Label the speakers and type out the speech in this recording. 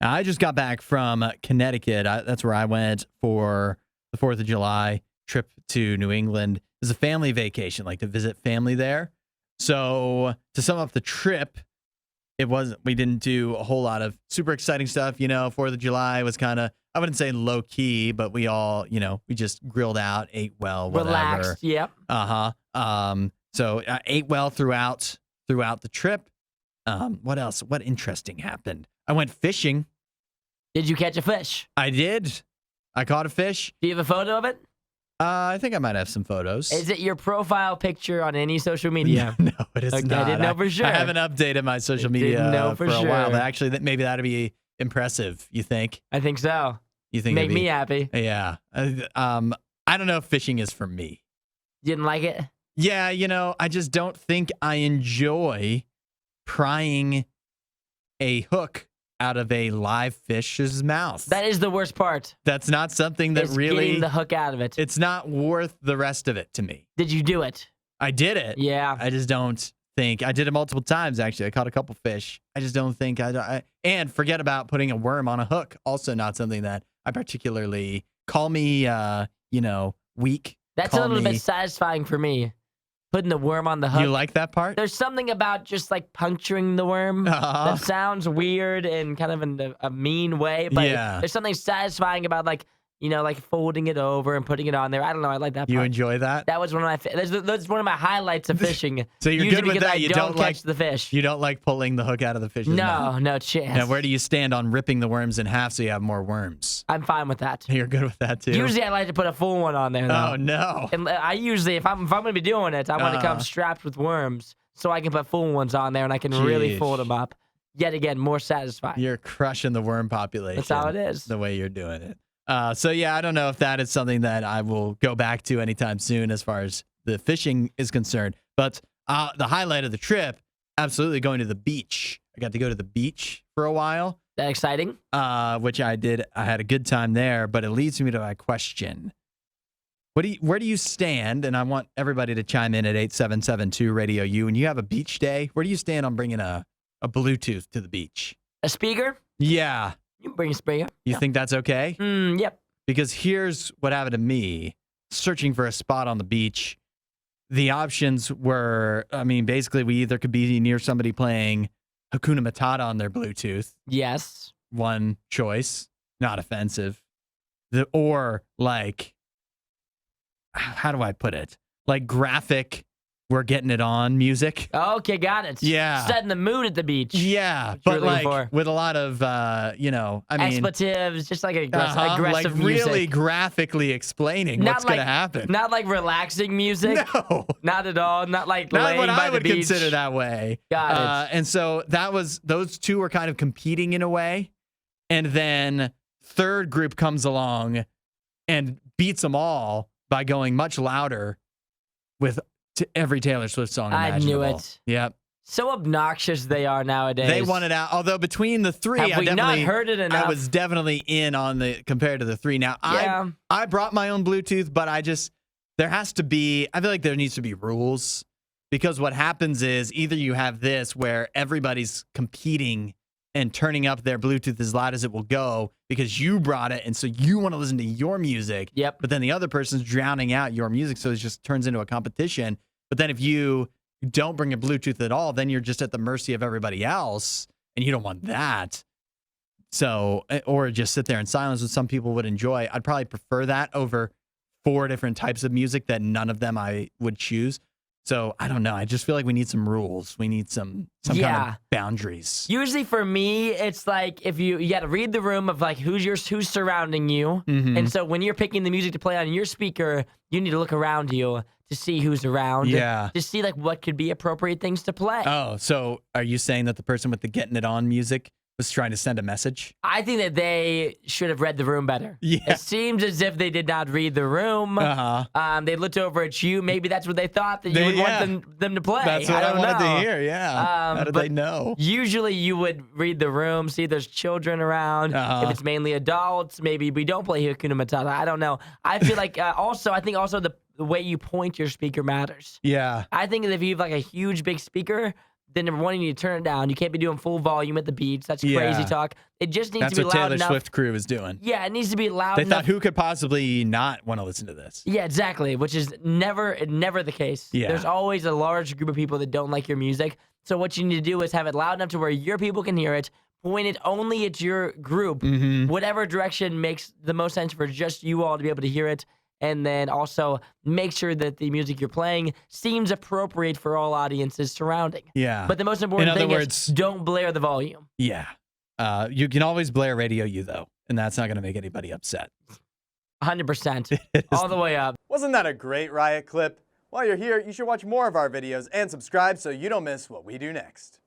Speaker 1: I just got back from Connecticut. That's where I went for the 4th of July trip to New England. It was a family vacation, like to visit family there. So to sum up the trip, we didn't do a whole lot of super exciting stuff. 4th of July was kind of, I wouldn't say low key, but we all, we just grilled out, ate well, whatever.
Speaker 2: Relaxed, yep.
Speaker 1: So I ate well throughout the trip. What else? What interesting happened? I went fishing.
Speaker 2: Did you catch a fish?
Speaker 1: I did. I caught a fish.
Speaker 2: Do you have a photo of it?
Speaker 1: I think I might have some photos.
Speaker 2: Is it your profile picture on any social media?
Speaker 1: No, it is
Speaker 2: okay,
Speaker 1: not.
Speaker 2: I didn't know for sure.
Speaker 1: I haven't updated my social media
Speaker 2: for
Speaker 1: a
Speaker 2: sure.
Speaker 1: while. But actually, maybe that'd be impressive. You think?
Speaker 2: I think so.
Speaker 1: You think?
Speaker 2: Make me happy.
Speaker 1: Yeah. I don't know if fishing is for me.
Speaker 2: Didn't like it?
Speaker 1: Yeah. I just don't think I enjoy prying a hook out of a live fish's mouth.
Speaker 2: That is the worst part.
Speaker 1: That's not something that really
Speaker 2: getting the hook out of it.
Speaker 1: It's not worth the rest of it to me.
Speaker 2: Did you do it?
Speaker 1: I did it.
Speaker 2: Yeah.
Speaker 1: I just don't think I did it multiple times. Actually, I caught a couple fish. I just don't think and forget about putting a worm on a hook. Also, not something that I particularly call me. Weak.
Speaker 2: That's a little bit satisfying for me. Putting the worm on the hook.
Speaker 1: You like that part?
Speaker 2: There's something about just like puncturing the worm that sounds weird in kind of in a mean way, but there's something satisfying about like folding it over and putting it on there. I don't know. I like that part.
Speaker 1: You enjoy that?
Speaker 2: That was one of my that's one of my highlights of fishing.
Speaker 1: So you're good with that. You don't
Speaker 2: catch the fish.
Speaker 1: You don't like pulling the hook out of the fish's mouth?
Speaker 2: No chance.
Speaker 1: Now, where do you stand on ripping the worms in half so you have more worms?
Speaker 2: I'm fine with that.
Speaker 1: You're good with that too.
Speaker 2: Usually, I like to put a full one on there. Though.
Speaker 1: Oh no!
Speaker 2: And I usually, if I'm going to be doing it, I want to come strapped with worms so I can put full ones on there and I can really fold them up. Yet again, more satisfying.
Speaker 1: You're crushing the worm population.
Speaker 2: That's how it is.
Speaker 1: The way you're doing it. So yeah, I don't know if that is something that I will go back to anytime soon as far as the fishing is concerned. But the highlight of the trip, absolutely going to the beach. I got to go to the beach for a while.
Speaker 2: That exciting?
Speaker 1: Which I did. I had a good time there, but it leads me to my question. Where do you stand? And I want everybody to chime in at 8772 Radio U. When you have a beach day, where do you stand on bringing a Bluetooth to the beach?
Speaker 2: A speaker?
Speaker 1: Yeah.
Speaker 2: You can bring a speaker.
Speaker 1: You think that's okay?
Speaker 2: Yep.
Speaker 1: Because here's what happened to me. Searching for a spot on the beach. The options were, basically we either could be near somebody playing Hakuna Matata on their Bluetooth.
Speaker 2: Yes. One
Speaker 1: choice. Not offensive. Or like, how do I put it? Like graphic, we're getting it on music.
Speaker 2: Okay, got it.
Speaker 1: Yeah.
Speaker 2: Setting the mood at the beach.
Speaker 1: Yeah, but like with a lot of,
Speaker 2: expletives, just like aggressive
Speaker 1: like
Speaker 2: music.
Speaker 1: Really graphically explaining what's going to happen.
Speaker 2: Not like relaxing music.
Speaker 1: No.
Speaker 2: Not at all. Not like
Speaker 1: not
Speaker 2: laying
Speaker 1: what
Speaker 2: by
Speaker 1: I
Speaker 2: the
Speaker 1: would
Speaker 2: beach.
Speaker 1: consider that way.
Speaker 2: Got it.
Speaker 1: And so those two were kind of competing in a way. And then third group comes along and beats them all by going much louder with every Taylor Swift song imaginable.
Speaker 2: I knew it.
Speaker 1: Yep.
Speaker 2: So obnoxious they are nowadays.
Speaker 1: They won it out. Although between the three,
Speaker 2: Have we not heard it enough?
Speaker 1: I was definitely in on compared to the three. Now, I brought my own Bluetooth, but there has to be, I feel like there needs to be rules, because what happens is either you have this where everybody's competing and turning up their Bluetooth as loud as it will go because you brought it, and so you want to listen to your music.
Speaker 2: Yep.
Speaker 1: But then the other person's drowning out your music, so it just turns into a competition. But then if you don't bring a Bluetooth at all, then you're just at the mercy of everybody else, and you don't want that. So, or just sit there in silence, which some people would enjoy. I'd probably prefer that over 4 different types of music that none of them I would choose. So I don't know. I just feel like we need some rules. We need some kind of boundaries.
Speaker 2: Usually for me, it's like if you got to read the room of like who's surrounding you.
Speaker 1: Mm-hmm.
Speaker 2: And so when you're picking the music to play on your speaker, you need to look around you to see who's around.
Speaker 1: Yeah.
Speaker 2: To see like what could be appropriate things to play.
Speaker 1: Oh, so are you saying that the person with the getting it on music was trying to send a message?
Speaker 2: I think that they should have read the room better.
Speaker 1: Yeah.
Speaker 2: It seems as if they did not read the room. They looked over at you. Maybe that's what they thought that you would want them to play.
Speaker 1: That's what I wanted to hear, yeah. How did they know?
Speaker 2: Usually you would read the room, see there's children around. If it's mainly adults, maybe we don't play Hakuna Matata. I don't know. I feel like I think the way you point your speaker matters.
Speaker 1: Yeah.
Speaker 2: I think that if you have like a huge, big speaker, then number one, you need to turn it down. You can't be doing full volume at the beach. That's crazy talk. It just needs to be loud enough.
Speaker 1: That's what Taylor Swift crew is doing.
Speaker 2: Yeah, it needs to be loud
Speaker 1: enough. They
Speaker 2: enough.
Speaker 1: thought, who could possibly not want to listen to this?
Speaker 2: Yeah, exactly, which is never the case.
Speaker 1: Yeah.
Speaker 2: There's always a large group of people that don't like your music. So what you need to do is have it loud enough to where your people can hear it, point it only at your group, whatever direction makes the most sense for just you all to be able to hear it. And then also make sure that the music you're playing seems appropriate for all audiences surrounding.
Speaker 1: Yeah.
Speaker 2: But the most important thing is don't blare the volume.
Speaker 1: Yeah. You can always blare RadioU, though, and that's not going to make anybody upset.
Speaker 2: 100%. All the way up.
Speaker 3: Wasn't that a great Riot clip? While you're here, you should watch more of our videos and subscribe so you don't miss what we do next.